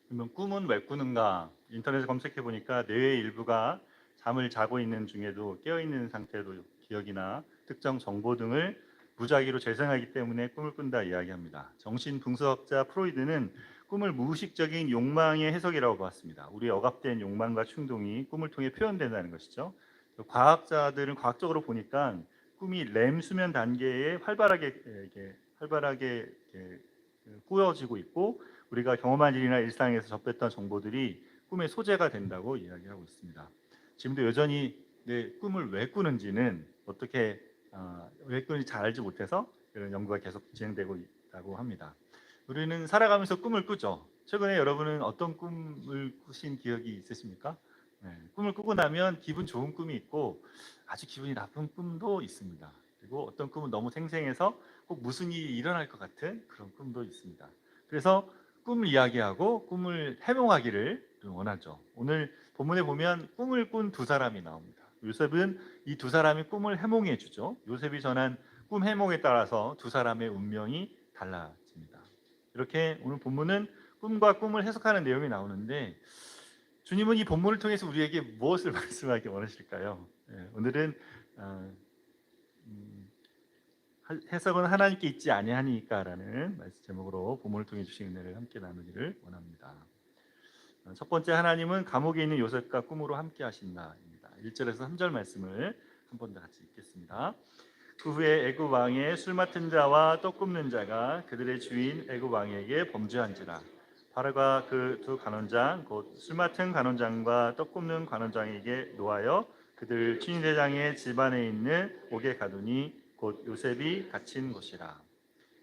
그러면 꿈은 왜 꾸는가? 인터넷에 검색해 보니까 뇌의 일부가 잠을 자고 있는 중에도 깨어 있는 상태로 기억이나 특정 정보 등을 무작위로 재생하기 때문에 꿈을 꾼다 이야기합니다. 정신분석자 프로이드는 꿈을 무의식적인 욕망의 해석이라고 봤습니다. 우리의 억압된 욕망과 충동이 꿈을 통해 표현된다는 것이죠. 과학자들은 과학적으로 보니까 꿈이 렘 수면 단계에 활발하게 꾸어지고 있고, 우리가 경험한 일이나 일상에서 접했던 정보들이 꿈의 소재가 된다고 이야기하고 있습니다. 지금도 여전히 내 꿈을 왜 꾸는지는 왜 꾸는지 잘 알지 못해서 이런 연구가 계속 진행되고 있다고 합니다. 우리는 살아가면서 꿈을 꾸죠. 최근에 여러분은 어떤 꿈을 꾸신 기억이 있으십니까? 네, 꿈을 꾸고 나면 기분 좋은 꿈이 있고 아주 기분이 나쁜 꿈도 있습니다. 그리고 어떤 꿈은 너무 생생해서 꼭 무슨 일이 일어날 것 같은 그런 꿈도 있습니다. 그래서 꿈을 이야기하고 꿈을 해몽하기를 원하죠. 오늘 본문에 보면 꿈을 꾼 두 사람이 나옵니다. 요셉은 이 두 사람이 꿈을 해몽해 주죠. 요셉이 전한 꿈 해몽에 따라서 두 사람의 운명이 달라집니다. 이렇게 오늘 본문은 꿈과 꿈을 해석하는 내용이 나오는데, 주님은 이 본문을 통해서 우리에게 무엇을 말씀하기 원하실까요? 오늘은 어, 음, 해석은 하나님께 있지 아니하니까라는 말씀 제목으로 본문을 통해 주신 은혜를 함께 나누기를 원합니다. 첫 번째, 하나님은 감옥에 있는 요셉과 꿈으로 함께 하신다입니다. 1절에서 3절 말씀을 한 번 더 같이 읽겠습니다. 그 후에 애굽 왕의 술 맡은 자와 떡 굽는 자가 그들의 주인 애굽 왕에게 범죄한지라. 바로가 그 두 간원장 곧 술 맡은 간원장과 떡 굽는 간원장에게 노하여 그들 친위대장의 집안에 있는 옥에 가두니 곧 요셉이 갇힌 곳이라.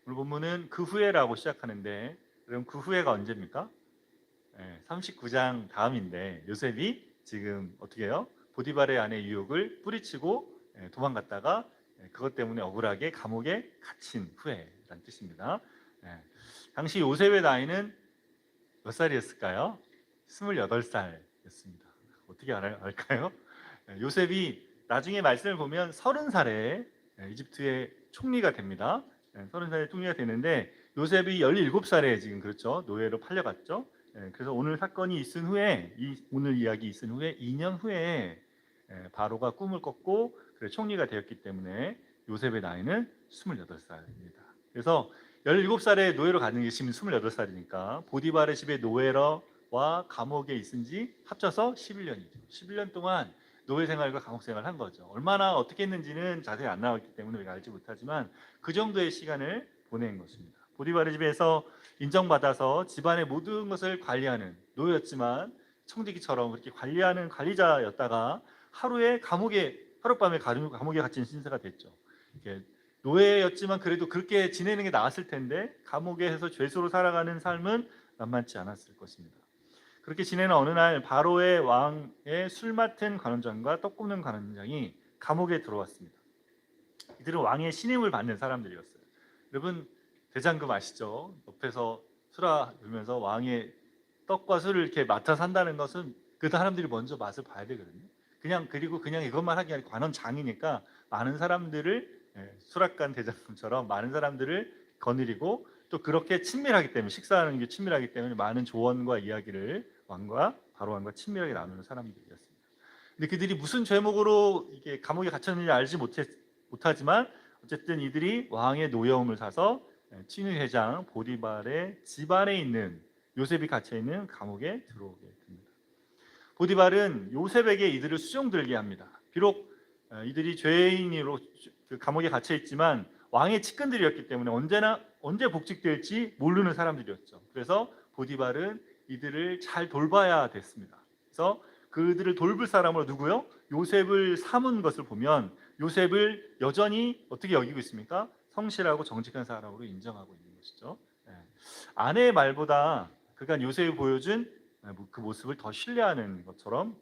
오늘 본문은 그 후에라고 시작하는데, 그럼 그 후에가 언제입니까? 39장 다음인데, 요셉이 지금 어떻게 해요? 보디발의 아내 유혹을 뿌리치고 도망갔다가 그것 때문에 억울하게 감옥에 갇힌 후에라는 뜻입니다. 예, 당시 요셉의 나이는 몇 살이었을까요? 28살이었습니다. 어떻게 알까요? 요셉이 나중에 말씀을 보면 30살에 이집트의 총리가 됩니다. 30살에 총리가 되는데, 요셉이 17살에 지금 그렇죠. 노예로 팔려갔죠. 그래서 오늘 사건이 있은 후에, 오늘 이야기 있은 후에 2년 후에 바로가 꿈을 꿨고 그래 총리가 되었기 때문에 요셉의 나이는 28살입니다. 그래서 17살에 노예로 가는 게 지금 28살이니까 보디발의 집에 노예와 감옥에 있은 지 합쳐서 11년이죠. 11년 동안 노예 생활과 감옥 생활을 한 거죠. 얼마나 어떻게 했는지는 자세히 안 나왔기 때문에 우리가 알지 못하지만 그 정도의 시간을 보낸 것입니다. 보디발의 집에서 인정받아서 집안의 모든 것을 관리하는 노예였지만 청지기처럼 그렇게 관리하는 관리자였다가 하룻밤에 감옥에 갇힌 신세가 됐죠. 이렇게 노예였지만 그래도 그렇게 지내는 게 나았을 텐데 감옥에서 죄수로 살아가는 삶은 만만치 않았을 것입니다. 그렇게 지내는 어느 날 바로의 왕의 술 맡은 관원장과 떡 굽는 관원장이 감옥에 들어왔습니다. 이들은 왕의 신임을 받는 사람들이었어요. 여러분, 대장금 아시죠? 옆에서 수라 울면서 왕의 떡과 술을 이렇게 맡아 산다는 것은 그 사람들이 먼저 맛을 봐야 되거든요. 그리고 그냥 이것만 하기 아니라 관원장이니까 많은 사람들을, 수락관 대장금처럼 많은 사람들을 거느리고, 또 그렇게 친밀하기 때문에, 식사하는 게 친밀하기 때문에 많은 조언과 이야기를 바로 왕과 친밀하게 나누는 사람들이었습니다. 근데 그들이 무슨 죄목으로 이게 감옥에 갇혔는지 알지 못하지만 어쨌든 이들이 왕의 노여움을 사서 친위회장 보디발의 집안에 있는 요셉이 갇혀 있는 감옥에 들어오게 됩니다. 보디발은 요셉에게 이들을 수종들게 합니다. 비록 이들이 죄인으로 그 감옥에 갇혀 있지만 왕의 측근들이었기 때문에 언제 복직될지 모르는 사람들이었죠. 그래서 보디발은 이들을 잘 돌봐야 됐습니다. 그래서 그들을 돌볼 사람으로 누구요? 요셉을 삼은 것을 보면 요셉을 여전히 어떻게 여기고 있습니까? 성실하고 정직한 사람으로 인정하고 있는 것이죠. 아내의 말보다 그간 요셉이 보여준 그 모습을 더 신뢰하는 것처럼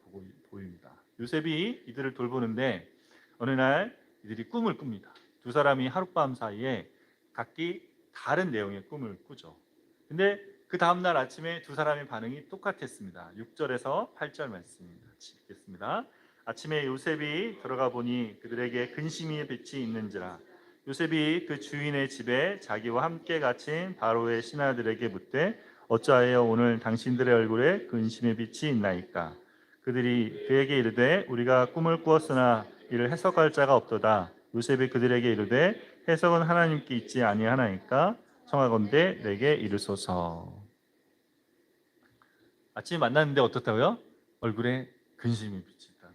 보입니다. 요셉이 이들을 돌보는데 어느 날 이들이 꿈을 꿉니다. 두 사람이 하룻밤 사이에 각기 다른 내용의 꿈을 꾸죠. 근데 그 다음날 아침에 두 사람의 반응이 똑같았습니다. 6절에서 8절 말씀 같이 읽겠습니다. 아침에 요셉이 들어가 보니 그들에게 근심의 빛이 있는지라. 요셉이 그 주인의 집에 자기와 함께 갇힌 바로의 신하들에게 묻되 어찌하여 오늘 당신들의 얼굴에 근심의 빛이 있나이까. 그들이 그에게 이르되 우리가 꿈을 꾸었으나 이를 해석할 자가 없도다. 요셉이 그들에게 이르되 해석은 하나님께 있지 아니하나이까. 청하건대 내게 이르소서. 아침에 만났는데 어떻다고요? 얼굴에 근심이 빛이 있다.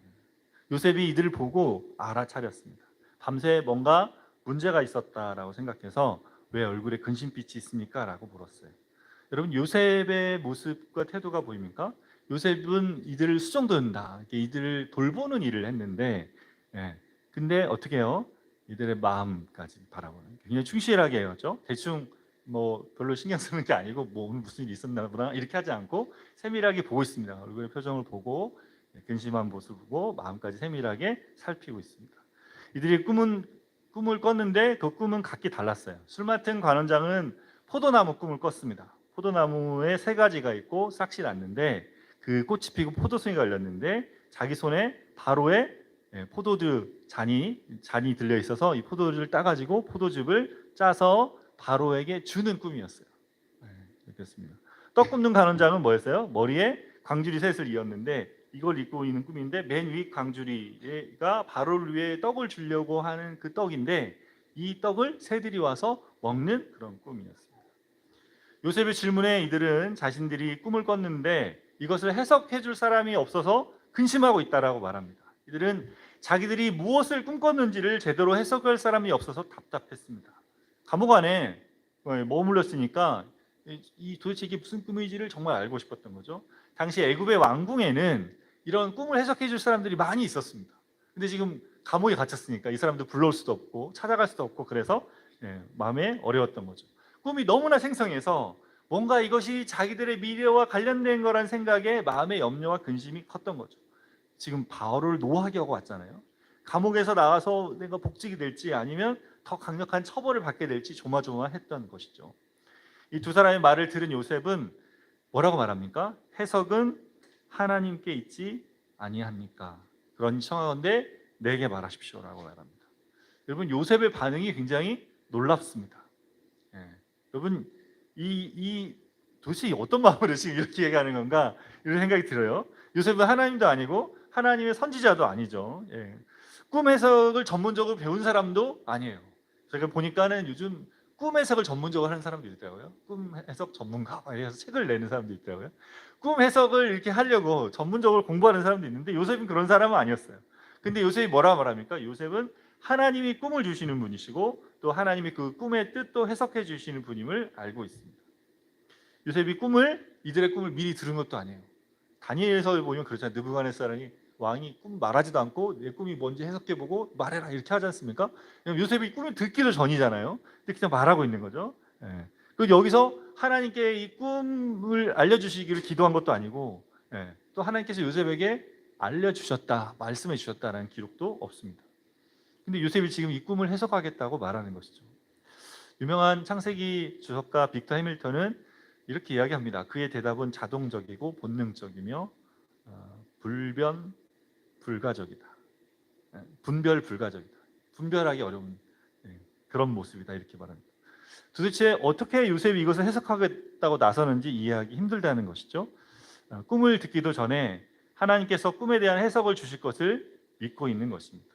요셉이 이들을 보고 알아차렸습니다. 밤새 뭔가 문제가 있었다라고 생각해서 왜 얼굴에 근심빛이 있습니까? 라고 물었어요. 여러분, 요셉의 모습과 태도가 보입니까? 요셉은 이들을 수정돈다, 이들을 돌보는 일을 했는데, 예, 근데 어떻게 해요? 이들의 마음까지 바라보는, 굉장히 충실하게 해요. 대충 뭐 별로 신경 쓰는 게 아니고 뭐 오늘 무슨 일이 있었나 보다 이렇게 하지 않고 세밀하게 보고 있습니다. 얼굴의 표정을 보고 근심한 모습을 보고 마음까지 세밀하게 살피고 있습니다. 이들이 꿈을 꿨는데 그 꿈은 각기 달랐어요. 술 맡은 관원장은 포도나무 꿈을 꿨습니다. 포도나무에 세 가지가 있고 싹이 났는데 그 꽃이 피고 포도송이가 열렸는데 자기 손에 바로에 포도주 잔이 들려 있어서 이 포도주를 따가지고 포도즙을 짜서 바로에게 주는 꿈이었어요. 그렇습니다. 떡 굽는 간원장은 뭐였어요? 머리에 광주리 셋을 이었는데 이걸 입고 있는 꿈인데 맨 위 광주리가 바로 위에 떡을 주려고 하는 그 떡인데 이 떡을 새들이 와서 먹는 그런 꿈이었습니다. 요셉의 질문에 이들은 자신들이 꿈을 꿨는데 이것을 해석해 줄 사람이 없어서 근심하고 있다라고 말합니다. 이들은 자기들이 무엇을 꿈꿨는지를 제대로 해석할 사람이 없어서 답답했습니다. 감옥 안에 머물렀으니까 도대체 이게 무슨 꿈인지를 정말 알고 싶었던 거죠. 당시 애굽의 왕궁에는 이런 꿈을 해석해 줄 사람들이 많이 있었습니다. 근데 지금 감옥에 갇혔으니까 이 사람들 불러올 수도 없고 찾아갈 수도 없고 그래서 마음에 어려웠던 거죠. 꿈이 너무나 생생해서 뭔가 이것이 자기들의 미래와 관련된 거란 생각에 마음의 염려와 근심이 컸던 거죠. 지금 바울을 노하게 하고 왔잖아요. 감옥에서 나와서 내가 복직이 될지 아니면 더 강력한 처벌을 받게 될지 조마조마했던 것이죠. 이 두 사람의 말을 들은 요셉은 뭐라고 말합니까? 해석은 하나님께 있지 아니합니까? 그러니 청하건대 내게 말하십시오라고 말합니다. 여러분, 요셉의 반응이 굉장히 놀랍습니다. 여러분, 이 도대체 어떤 마음으로 지금 이렇게 얘기하는 건가 이런 생각이 들어요. 요셉은 하나님도 아니고 하나님의 선지자도 아니죠. 꿈 해석을 전문적으로 배운 사람도 아니에요. 제가 보니까는 요즘 꿈 해석을 전문적으로 하는 사람도 있더라고요. 꿈 해석 전문가 이래서 책을 내는 사람도 있더라고요. 꿈 해석을 이렇게 하려고 전문적으로 공부하는 사람도 있는데 요셉은 그런 사람은 아니었어요. 근데 요셉이 뭐라 말합니까? 요셉은 하나님이 꿈을 주시는 분이시고 또 하나님이 그 꿈의 뜻도 해석해 주시는 분임을 알고 있습니다. 요셉이 이들의 꿈을 미리 들은 것도 아니에요. 다니엘서 보면 그렇잖아요. 느부갓네살이 왕이 꿈 말하지도 않고 내 꿈이 뭔지 해석해보고 말해라 이렇게 하지 않습니까? 요셉이 꿈을 듣기도 전이잖아요. 근데 그냥 말하고 있는 거죠. 그 여기서 하나님께 이 꿈을 알려주시기를 기도한 것도 아니고 또 하나님께서 요셉에게 알려주셨다, 말씀해 주셨다라는 기록도 없습니다. 근데 요셉이 지금 이 꿈을 해석하겠다고 말하는 것이죠. 유명한 창세기 주석가 빅터 해밀턴은 이렇게 이야기합니다. 그의 대답은 자동적이고 본능적이며 불변 불가적이다. 분별 불가적이다. 분별하기 어려운 그런 모습이다 이렇게 말합니다. 도대체 어떻게 요셉이 이것을 해석하겠다고 나서는지 이해하기 힘들다는 것이죠. 꿈을 듣기도 전에 하나님께서 꿈에 대한 해석을 주실 것을 믿고 있는 것입니다.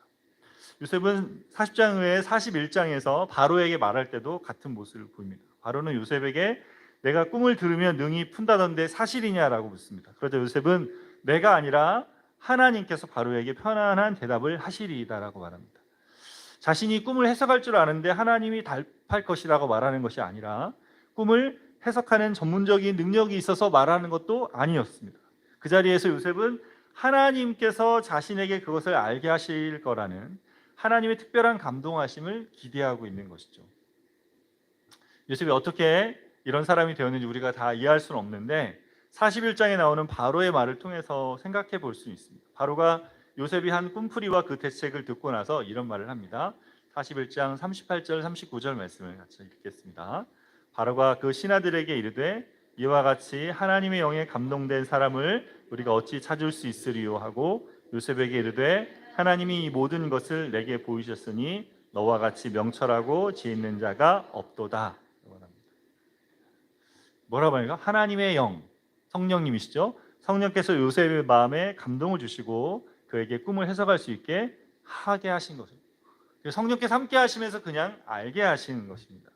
요셉은 40장 외에 41장에서 바로에게 말할 때도 같은 모습을 보입니다. 바로는 요셉에게 내가 꿈을 들으면 능히 푼다던데 사실이냐라고 묻습니다. 그러자 요셉은 내가 아니라 하나님께서 바로에게 편안한 대답을 하시리이다라고 말합니다. 자신이 꿈을 해석할 줄 아는데 하나님이 답할 것이라고 말하는 것이 아니라 꿈을 해석하는 전문적인 능력이 있어서 말하는 것도 아니었습니다. 그 자리에서 요셉은 하나님께서 자신에게 그것을 알게 하실 거라는 하나님의 특별한 감동하심을 기대하고 있는 것이죠. 요셉이 어떻게 이런 사람이 되었는지 우리가 다 이해할 수는 없는데 41장에 나오는 바로의 말을 통해서 생각해 볼 수 있습니다. 바로가 요셉이 한 꿈풀이와 그 대책을 듣고 나서 이런 말을 합니다. 41장 38절 39절 말씀을 같이 읽겠습니다. 바로가 그 신하들에게 이르되 이와 같이 하나님의 영에 감동된 사람을 우리가 어찌 찾을 수 있으리요 하고 요셉에게 이르되 하나님이 이 모든 것을 내게 보이셨으니 너와 같이 명철하고 지혜 있는 자가 없도다. 뭐라고 하니까 하나님의 영, 성령님이시죠. 성령께서 요셉의 마음에 감동을 주시고 그에게 꿈을 해석할 수 있게 하게 하신 거죠. 성령께서 함께 하시면서 그냥 알게 하시는 것입니다.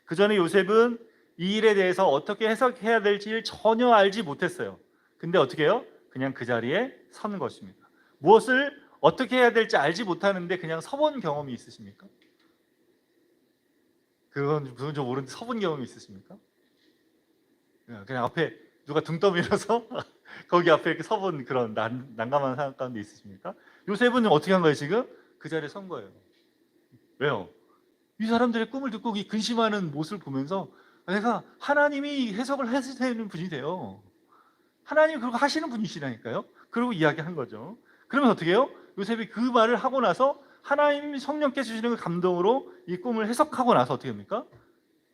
그 전에 요셉은 이 일에 대해서 어떻게 해석해야 될지 전혀 알지 못했어요. 근데 어떻게 해요? 그냥 그 자리에 선 것입니다. 무엇을 어떻게 해야 될지 알지 못하는데 그냥 서본 경험이 있으십니까? 그건 좀 모르는데 서본 경험이 있으십니까? 그냥 앞에 누가 등 떠밀어서 거기 앞에 이렇게 서본 그런 난감한 상황 가운데 있으십니까? 요셉은 어떻게 한 거예요 지금? 그 자리에 선 거예요. 왜요? 이 사람들의 꿈을 듣고 이 근심하는 모습을 보면서 내가 하나님이 해석을 하시는 분이 돼요. 하나님이 그렇게 하시는 분이시라니까요. 그리고 이야기한 거죠. 그러면 어떻게 해요? 요셉이 그 말을 하고 나서 하나님이 성령께서 주시는 그 감동으로 이 꿈을 해석하고 나서 어떻게 됩니까?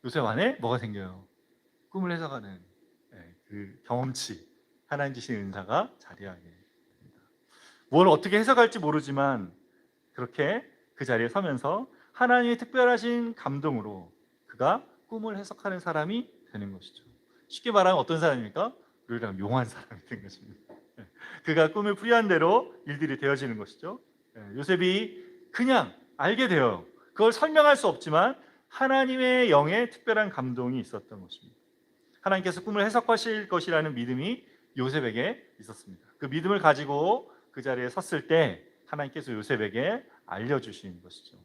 요셉 안에 뭐가 생겨요? 꿈을 해석하는 그 경험치, 하나님 주신 은사가 자리하게 됩니다. 뭘 어떻게 해석할지 모르지만 그렇게 그 자리에 서면서 하나님의 특별하신 감동으로 그가 꿈을 해석하는 사람이 되는 것이죠. 쉽게 말하면 어떤 사람입니까? 우리랑 용한 사람이 된 것입니다. 그가 꿈을 풀이한 대로 일들이 되어지는 것이죠. 요셉이 그냥 알게 돼요. 그걸 설명할 수 없지만 하나님의 영의 특별한 감동이 있었던 것입니다. 하나님께서 꿈을 해석하실 것이라는 믿음이 요셉에게 있었습니다. 그 믿음을 가지고 그 자리에 섰을 때 하나님께서 요셉에게 알려주신 것이죠.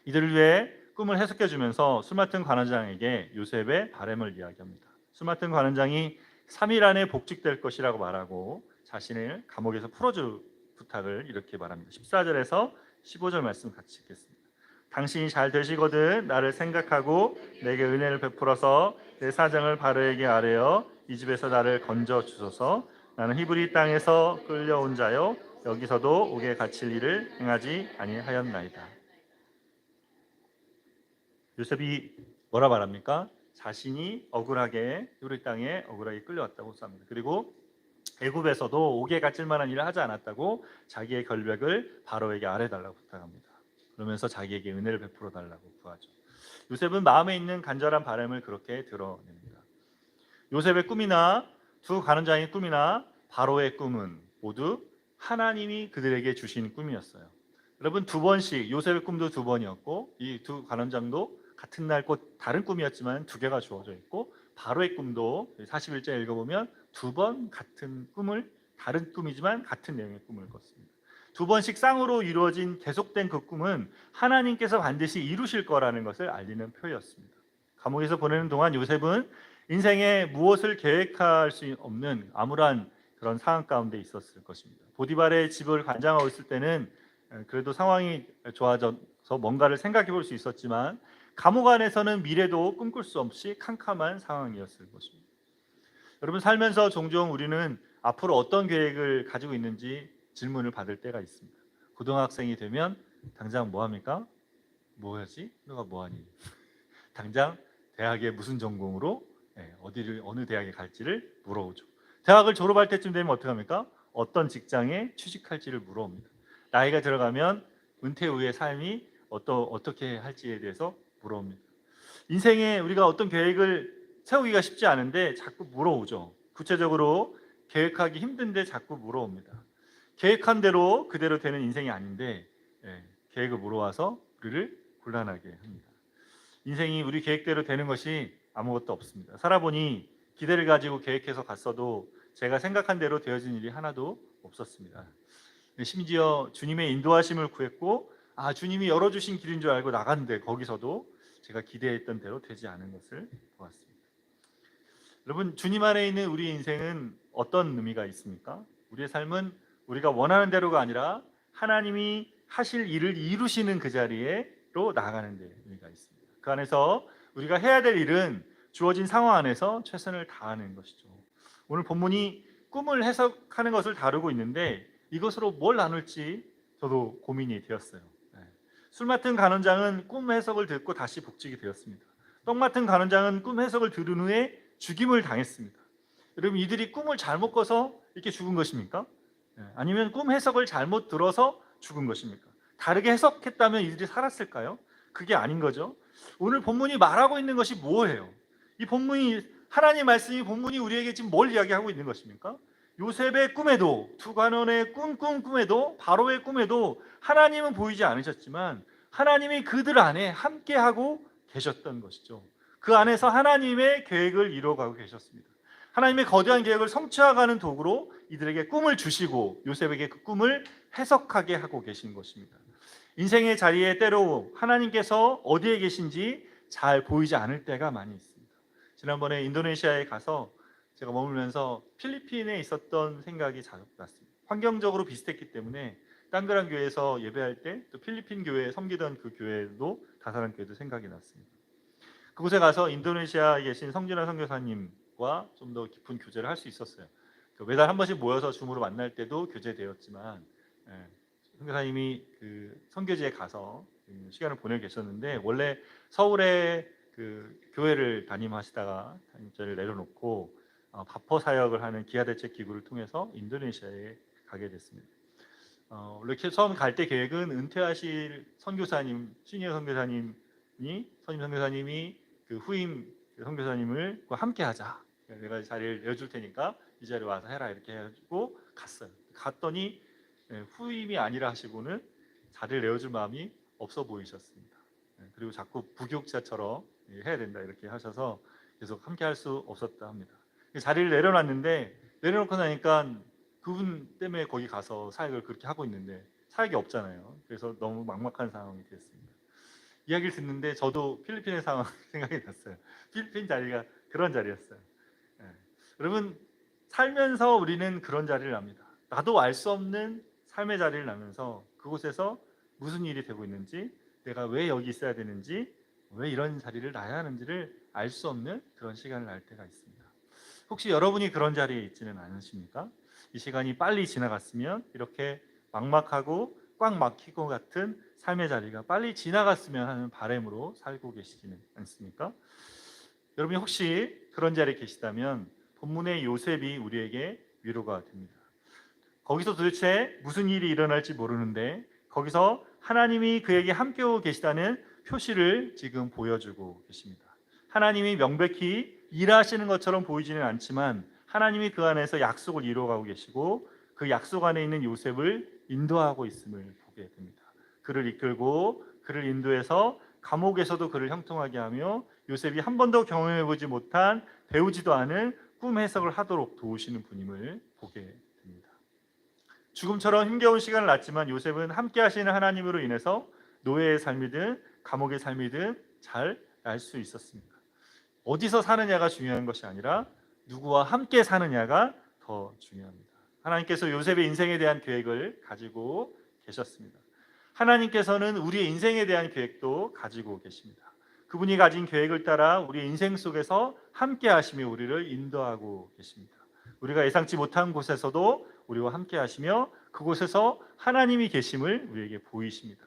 이들을 위해 꿈을 해석해 주면서 술 맡은 관원장에게 요셉의 바람을 이야기합니다. 술 맡은 관원장이 3일 안에 복직될 것이라고 말하고 자신을 감옥에서 풀어줄 부탁을 이렇게 말합니다. 14절에서 15절 말씀 같이 읽겠습니다. 당신이 잘 되시거든 나를 생각하고 내게 은혜를 베풀어서 내 사정을 바로에게 아뢰어 이 집에서 나를 건져 주소서. 나는 히브리 땅에서 끌려온 자요 여기서도 옥에 갇힐 일을 행하지 아니하였나이다. 요셉이 뭐라 말합니까? 자신이 억울하게 히브리 땅에 억울하게 끌려왔다고 쌉니다. 그리고 애굽에서도 옥에 갇힐 만한 일을 하지 않았다고 자기의 결백을 바로에게 아뢰달라고 부탁합니다. 그러면서 자기에게 은혜를 베풀어 달라고 구하죠. 요셉은 마음에 있는 간절한 바람을 그렇게 드러냅니다. 요셉의 꿈이나 두 관원장의 꿈이나 바로의 꿈은 모두 하나님이 그들에게 주신 꿈이었어요. 여러분 두 번씩 요셉의 꿈도 두 번이었고 이 두 관원장도 같은 날 곧 다른 꿈이었지만 두 개가 주어져 있고 바로의 꿈도 41절 읽어보면 두 번 같은 꿈을 다른 꿈이지만 같은 내용의 꿈을 꿨습니다. 두 번씩 쌍으로 이루어진 계속된 그 꿈은 하나님께서 반드시 이루실 거라는 것을 알리는 표였습니다. 감옥에서 보내는 동안 요셉은 인생에 무엇을 계획할 수 없는 암울한 그런 상황 가운데 있었을 것입니다. 보디발의 집을 관장하고 있을 때는 그래도 상황이 좋아져서 뭔가를 생각해 볼 수 있었지만 감옥 안에서는 미래도 꿈꿀 수 없이 캄캄한 상황이었을 것입니다. 여러분 살면서 종종 우리는 앞으로 어떤 계획을 가지고 있는지 질문을 받을 때가 있습니다. 고등학생이 되면 당장 뭐 합니까? 뭐 하지? 너가 뭐 하니? 당장 대학에 무슨 전공으로 어디를 어느 대학에 갈지를 물어오죠. 대학을 졸업할 때쯤 되면 어떻게 합니까? 어떤 직장에 취직할지를 물어옵니다. 나이가 들어가면 은퇴 후의 삶이 어떻게 할지에 대해서 물어옵니다. 인생에 우리가 어떤 계획을 세우기가 쉽지 않은데 자꾸 물어오죠. 구체적으로 계획하기 힘든데 자꾸 물어옵니다. 계획한 대로 그대로 되는 인생이 아닌데 계획을 물어와서 우리를 곤란하게 합니다. 인생이 우리 계획대로 되는 것이 아무것도 없습니다. 살아보니 기대를 가지고 계획해서 갔어도 제가 생각한 대로 되어진 일이 하나도 없었습니다. 심지어 주님의 인도하심을 구했고 주님이 열어주신 길인 줄 알고 나갔는데 거기서도 제가 기대했던 대로 되지 않은 것을 보았습니다. 여러분 주님 안에 있는 우리 인생은 어떤 의미가 있습니까? 우리의 삶은 우리가 원하는 대로가 아니라 하나님이 하실 일을 이루시는 그 자리로 나아가는 데 의미가 있습니다. 그 안에서 우리가 해야 될 일은 주어진 상황 안에서 최선을 다하는 것이죠. 오늘 본문이 꿈을 해석하는 것을 다루고 있는데 이것으로 뭘 나눌지 저도 고민이 되었어요. 술 맡은 간원장은 꿈 해석을 듣고 다시 복직이 되었습니다. 떡 맡은 간원장은 꿈 해석을 들은 후에 죽임을 당했습니다. 여러분 이들이 꿈을 잘못 꿔서 이렇게 죽은 것입니까? 아니면 꿈 해석을 잘못 들어서 죽은 것입니까? 다르게 해석했다면 이들이 살았을까요? 그게 아닌 거죠. 오늘 본문이 말하고 있는 것이 뭐예요? 이 본문이 하나님 말씀이 본문이 우리에게 지금 뭘 이야기하고 있는 것입니까? 요셉의 꿈에도 두 관원의 꿈에도 바로의 꿈에도 하나님은 보이지 않으셨지만 하나님이 그들 안에 함께하고 계셨던 것이죠. 그 안에서 하나님의 계획을 이루어가고 계셨습니다. 하나님의 거대한 계획을 성취하가는 도구로 이들에게 꿈을 주시고 요셉에게 그 꿈을 해석하게 하고 계신 것입니다. 인생의 자리에 때로 하나님께서 어디에 계신지 잘 보이지 않을 때가 많이 있습니다. 지난번에 인도네시아에 가서 제가 머물면서 필리핀에 있었던 생각이 자주 났습니다. 환경적으로 비슷했기 때문에 땅그란 교회에서 예배할 때 또 필리핀 교회에 섬기던 그 교회도 다사란 교회도 생각이 났습니다. 그곳에 가서 인도네시아에 계신 성진아 선교사님과 좀 더 깊은 교제를 할 수 있었어요. 매달 한 번씩 모여서 줌으로 만날 때도 교제되었지만 선교사님이 그 선교지에 가서 시간을 보내고 계셨는데 원래 서울에 그 교회를 담임하시다가 담임자를 내려놓고 바퍼 사역을 하는 기아대책 기구를 통해서 인도네시아에 가게 됐습니다. 이렇게 처음 갈 때 계획은 은퇴하실 선교사님, 시니어 선교사님이 선임 선교사님이 그 후임 선교사님을 함께하자. 내가 자리를 내어줄 테니까 이 자리에 와서 해라 이렇게 해가지고 갔어요. 갔더니 후임이 아니라 하시고는 자리를 내어줄 마음이 없어 보이셨습니다. 그리고 자꾸 부교육자처럼 해야 된다 이렇게 하셔서 계속 함께할 수 없었다 합니다. 자리를 내려놨는데 내려놓고 나니까 그분 때문에 거기 가서 사역을 그렇게 하고 있는데 사역이 없잖아요. 그래서 너무 막막한 상황이 됐습니다. 이야기를 듣는데 저도 필리핀의 상황 생각이 났어요. 필리핀 자리가 그런 자리였어요. 여러분 살면서 우리는 그런 자리를 납니다. 나도 알 수 없는 삶의 자리를 나면서 그곳에서 무슨 일이 되고 있는지, 내가 왜 여기 있어야 되는지, 왜 이런 자리를 놔야 하는지를 알 수 없는 그런 시간을 날 때가 있습니다. 혹시 여러분이 그런 자리에 있지는 않으십니까? 이 시간이 빨리 지나갔으면, 이렇게 막막하고 꽉 막히고 같은 삶의 자리가 빨리 지나갔으면 하는 바람으로 살고 계시지는 않습니까? 여러분이 혹시 그런 자리에 계시다면 본문의 요셉이 우리에게 위로가 됩니다. 거기서 도대체 무슨 일이 일어날지 모르는데 거기서 하나님이 그에게 함께하고 계시다는 표시를 지금 보여주고 계십니다. 하나님이 명백히 일하시는 것처럼 보이지는 않지만 하나님이 그 안에서 약속을 이루어가고 계시고 그 약속 안에 있는 요셉을 인도하고 있음을 보게 됩니다. 그를 이끌고 그를 인도해서 감옥에서도 그를 형통하게 하며 요셉이 한 번도 경험해보지 못한 배우지도 않은 꿈 해석을 하도록 도우시는 분임을 보게 됩니다. 죽음처럼 힘겨운 시간을 낳지만 요셉은 함께 하시는 하나님으로 인해서 노예의 삶이든 감옥의 삶이든 잘 알 수 있었습니다. 어디서 사느냐가 중요한 것이 아니라 누구와 함께 사느냐가 더 중요합니다. 하나님께서 요셉의 인생에 대한 계획을 가지고 계셨습니다. 하나님께서는 우리의 인생에 대한 계획도 가지고 계십니다. 그분이 가진 계획을 따라 우리의 인생 속에서 함께 하시며 우리를 인도하고 계십니다. 우리가 예상치 못한 곳에서도 우리와 함께 하시며 그곳에서 하나님이 계심을 우리에게 보이십니다.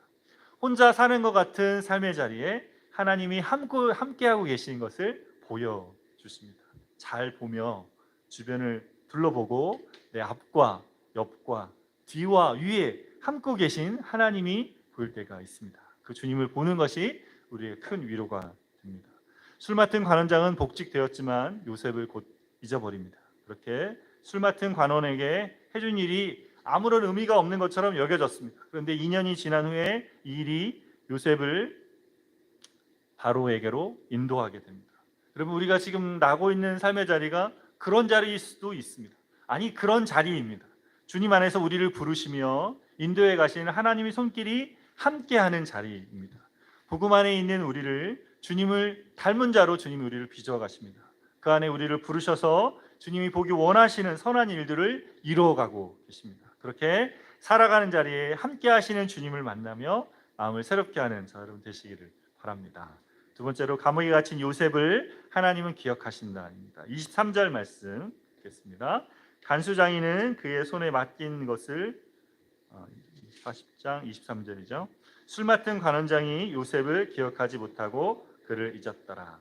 혼자 사는 것 같은 삶의 자리에 하나님이 함께하고 계시는 것을 보여주십니다. 잘 보며 주변을 둘러보고 내 앞과 옆과 뒤와 위에 함께 계신 하나님이 보일 때가 있습니다. 그 주님을 보는 것이 우리의 큰 위로가 됩니다. 술 맡은 관원장은 복직되었지만 요셉을 곧 잊어버립니다. 그렇게 술 맡은 관원에게 해준 일이 아무런 의미가 없는 것처럼 여겨졌습니다. 그런데 2년이 지난 후에 이 일이 요셉을 바로에게로 인도하게 됩니다. 여러분 우리가 지금 나고 있는 삶의 자리가 그런 자리일 수도 있습니다. 아니 그런 자리입니다. 주님 안에서 우리를 부르시며 인도에 가시는 하나님의 손길이 함께하는 자리입니다. 복음 안에 있는 우리를 주님을 닮은 자로 주님이 우리를 빚어 가십니다. 그 안에 우리를 부르셔서 주님이 보기 원하시는 선한 일들을 이루어가고 계십니다. 그렇게 살아가는 자리에 함께 하시는 주님을 만나며 마음을 새롭게 하는 저 여러분 되시기를 바랍니다. 두 번째로 감옥에 갇힌 요셉을 하나님은 기억하신다입니다. 23절 말씀 읽겠습니다. 간수장이는 그의 손에 맡긴 것을 40장 23절이죠. 술 맡은 관원장이 요셉을 기억하지 못하고 그를 잊었더라.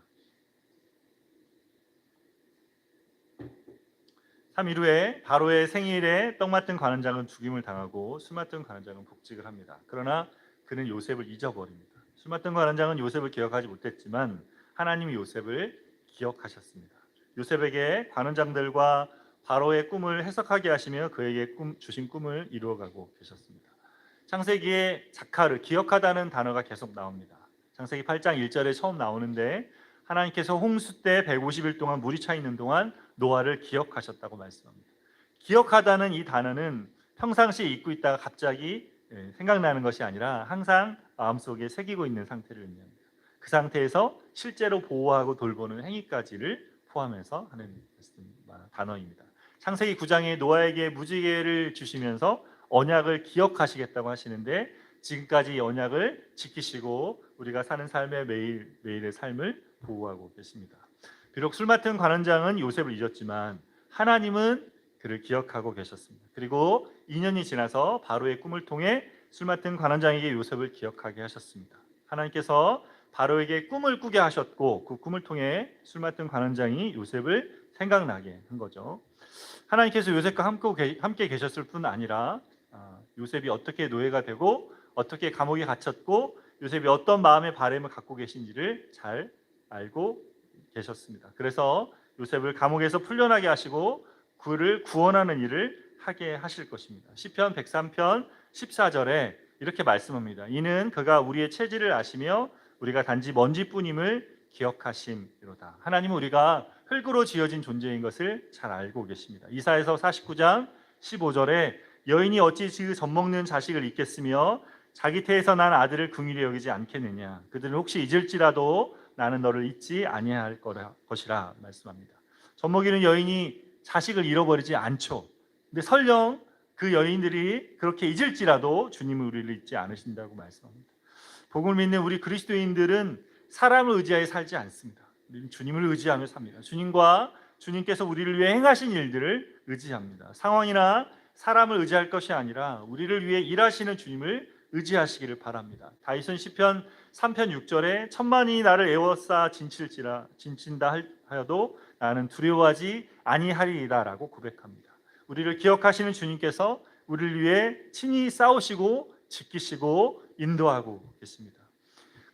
3일 후에 바로의 생일에 떡 맡은 관원장은 죽임을 당하고 술 맡은 관원장은 복직을 합니다. 그러나 그는 요셉을 잊어버립니다. 술 맡은 관원장은 요셉을 기억하지 못했지만 하나님이 요셉을 기억하셨습니다. 요셉에게 관원장들과 바로의 꿈을 해석하게 하시며 그에게 주신 꿈을 이루어가고 계셨습니다. 창세기에 자카르, 기억하다는 단어가 계속 나옵니다. 창세기 8장 1절에 처음 나오는데 하나님께서 홍수 때 150일 동안 물이 차 있는 동안 노아를 기억하셨다고 말씀합니다. 기억하다는 이 단어는 평상시에 잊고 있다가 갑자기 생각나는 것이 아니라 항상 마음속에 새기고 있는 상태를 의미합니다. 그 상태에서 실제로 보호하고 돌보는 행위까지를 포함해서 하는 단어입니다. 창세기 9장에 노아에게 무지개를 주시면서 언약을 기억하시겠다고 하시는데 지금까지 이 언약을 지키시고 우리가 사는 삶의 매일의 삶을 보호하고 계십니다. 비록 술 맡은 관원장은 요셉을 잊었지만 하나님은 그를 기억하고 계셨습니다. 그리고 2년이 지나서 바로의 꿈을 통해 술 맡은 관원장에게 요셉을 기억하게 하셨습니다. 하나님께서 바로에게 꿈을 꾸게 하셨고 그 꿈을 통해 술 맡은 관원장이 요셉을 생각나게 한 거죠. 하나님께서 요셉과 함께 계셨을 뿐 아니라 요셉이 어떻게 노예가 되고 어떻게 감옥에 갇혔고 요셉이 어떤 마음의 바람을 갖고 계신지를 잘 알고 계셨습니다. 그래서 요셉을 감옥에서 풀려나게 하시고 그를 구원하는 일을 하게 하실 것입니다. 시편 103편 14절에 이렇게 말씀합니다. 이는 그가 우리의 체질을 아시며 우리가 단지 먼지뿐임을 기억하심이로다. 하나님은 우리가 흙으로 지어진 존재인 것을 잘 알고 계십니다. 이사야서 49장 15절에 여인이 어찌 그 젖먹는 자식을 잊겠으며 자기 태에서 난 아들을 긍휼히 여기지 않겠느냐. 그들은 혹시 잊을지라도 나는 너를 잊지 아니할 것이라 말씀합니다. 젖먹이는 여인이 자식을 잃어버리지 않죠. 근데 설령 그 여인들이 그렇게 잊을지라도 주님은 우리를 잊지 않으신다고 말씀합니다. 복음을 믿는 우리 그리스도인들은 사람을 의지하여 살지 않습니다. 우리는 주님을 의지하며 삽니다. 주님과 주님께서 우리를 위해 행하신 일들을 의지합니다. 상황이나 사람을 의지할 것이 아니라 우리를 위해 일하시는 주님을 의지하시기를 바랍니다. 다윗은 시편 3편 6절에 천만이 나를 에워싸 진친다 하여도 나는 두려워하지 아니하리이다라고 고백합니다. 우리를 기억하시는 주님께서 우리를 위해 친히 싸우시고 지키시고 인도하고 계십니다.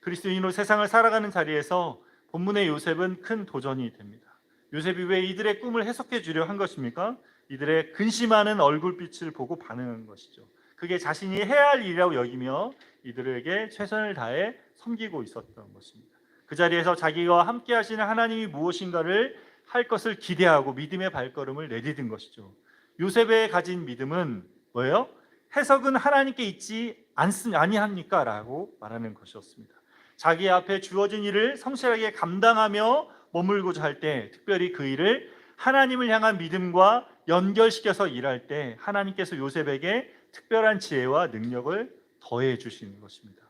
그리스도인으로 세상을 살아가는 자리에서 본문의 요셉은 큰 도전이 됩니다. 요셉이 왜 이들의 꿈을 해석해 주려 한 것입니까? 이들의 근심하는 얼굴빛을 보고 반응한 것이죠. 그게 자신이 해야 할 일이라고 여기며 이들에게 최선을 다해 섬기고 있었던 것입니다. 그 자리에서 자기와 함께 하시는 하나님이 무엇인가를 할 것을 기대하고 믿음의 발걸음을 내디딘 것이죠. 요셉의 가진 믿음은 뭐예요? 해석은 하나님께 있지 아니합니까? 라고 말하는 것이었습니다. 자기 앞에 주어진 일을 성실하게 감당하며 머물고자 할 때, 특별히 그 일을 하나님을 향한 믿음과 연결시켜서 일할 때 하나님께서 요셉에게 특별한 지혜와 능력을 더해 주시는 것입니다.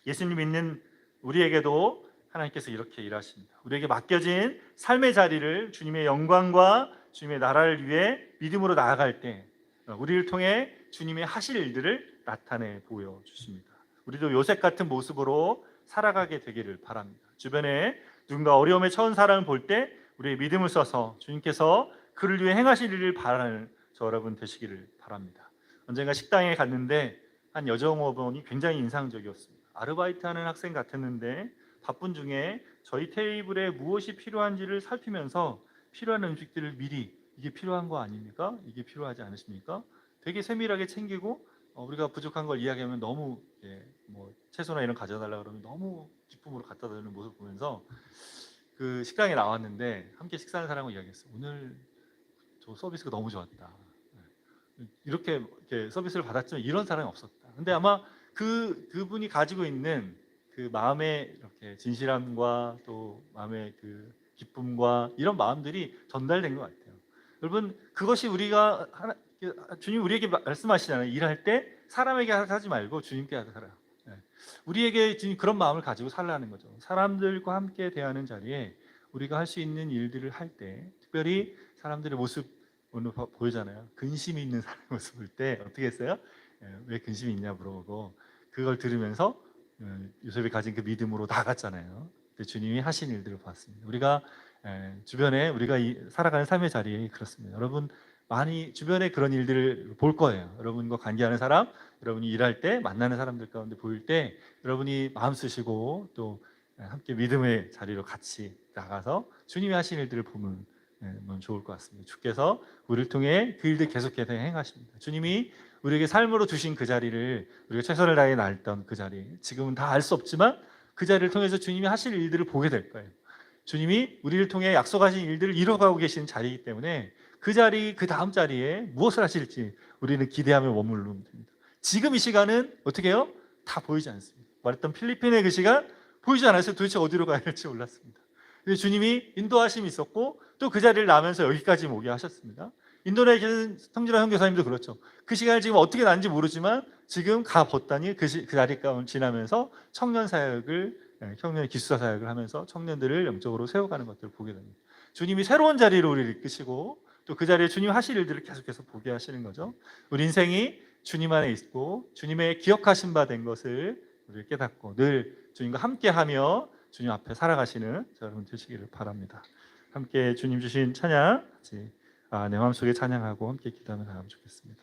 예수님 믿는 우리에게도 하나님께서 이렇게 일하십니다. 우리에게 맡겨진 삶의 자리를 주님의 영광과 주님의 나라를 위해 믿음으로 나아갈 때 우리를 통해 주님의 하실 일들을 나타내 보여주십니다. 우리도 요셉 같은 모습으로 살아가게 되기를 바랍니다. 주변에 누군가 어려움에 처한 사람을 볼 때 우리의 믿음을 써서 주님께서 그를 위해 행하실 일을 바라는 저 여러분 되시기를 바랍니다. 언젠가 식당에 갔는데 한 여정업원이 굉장히 인상적이었습니다. 아르바이트하는 학생 같았는데 바쁜 중에 저희 테이블에 무엇이 필요한지를 살피면서 필요한 음식들을 미리 이게 필요한 거 아닙니까? 이게 필요하지 않으십니까? 되게 세밀하게 챙기고 우리가 부족한 걸 이야기하면 너무 뭐 채소나 이런 가져달라 그러면 너무 기쁨으로 갖다 드리는 모습을 보면서 그 식당에 나왔는데 함께 식사하는 사람과 이야기했어요. 오늘 저 서비스가 너무 좋았다. 이렇게 서비스를 받았지만 이런 사람이 없었다. 근데 아마 그분이 가지고 있는 그 마음의 이렇게 진실함과 또 마음의 그 기쁨과 이런 마음들이 전달된 것 같아요. 여러분 그것이 우리가 주님 우리에게 말씀하시잖아요. 일할 때 사람에게 하지 말고 주님께 하라. 우리에게 지금 그런 마음을 가지고 살라는 거죠. 사람들과 함께 대하는 자리에 우리가 할 수 있는 일들을 할 때 특별히 사람들의 모습 오늘 보이잖아요. 근심이 있는 사람의 모습 볼 때 어떻게 했어요? 왜 근심이 있냐 물어보고 그걸 들으면서 요셉이 가진 그 믿음으로 나갔잖아요. 주님이 하신 일들을 봤습니다. 우리가 주변에 우리가 살아가는 삶의 자리에 그렇습니다. 여러분 많이 주변에 그런 일들을 볼 거예요. 여러분과 관계하는 사람, 여러분이 일할 때 만나는 사람들 가운데 보일 때 여러분이 마음 쓰시고 또 함께 믿음의 자리로 같이 나가서 주님이 하신 일들을 보면 좋을 것 같습니다. 주께서 우리를 통해 그 일들 계속해서 행하십니다. 주님이 우리에게 삶으로 주신 그 자리를 우리가 최선을 다해 나았던 그 자리, 지금은 다 알 수 없지만 그 자리를 통해서 주님이 하실 일들을 보게 될 거예요. 주님이 우리를 통해 약속하신 일들을 이루어가고 계시는 자리이기 때문에 그 자리, 그 다음 자리에 무엇을 하실지 우리는 기대하며 머무르면 됩니다. 지금 이 시간은 어떻게 해요? 다 보이지 않습니다. 말했던 필리핀의 그 시간 보이지 않았어요. 도대체 어디로 가야 할지 몰랐습니다. 근데 주님이 인도하심이 있었고 또 그 자리를 나면서 여기까지 오게 하셨습니다. 인도네시아 계신 성진아 선교사님도 그렇죠. 그 시간을 지금 어떻게 났는지 모르지만 지금 가 봤더니 그 자리 가운데 지나면서 청년 사역을, 청년 기숙사 사역을 하면서 청년들을 영적으로 세워가는 것들을 보게 됩니다. 주님이 새로운 자리로 우리를 이끄시고 또 그 자리에 주님 하실 일들을 계속해서 보게 하시는 거죠. 우리 인생이 주님 안에 있고 주님의 기억하신 바 된 것을 우리 깨닫고 늘 주님과 함께하며 주님 앞에 살아가시는 여러분 되시기를 바랍니다. 함께 주님 주신 찬양 내 마음속에 찬양하고 함께 기도하며 나가면 좋겠습니다.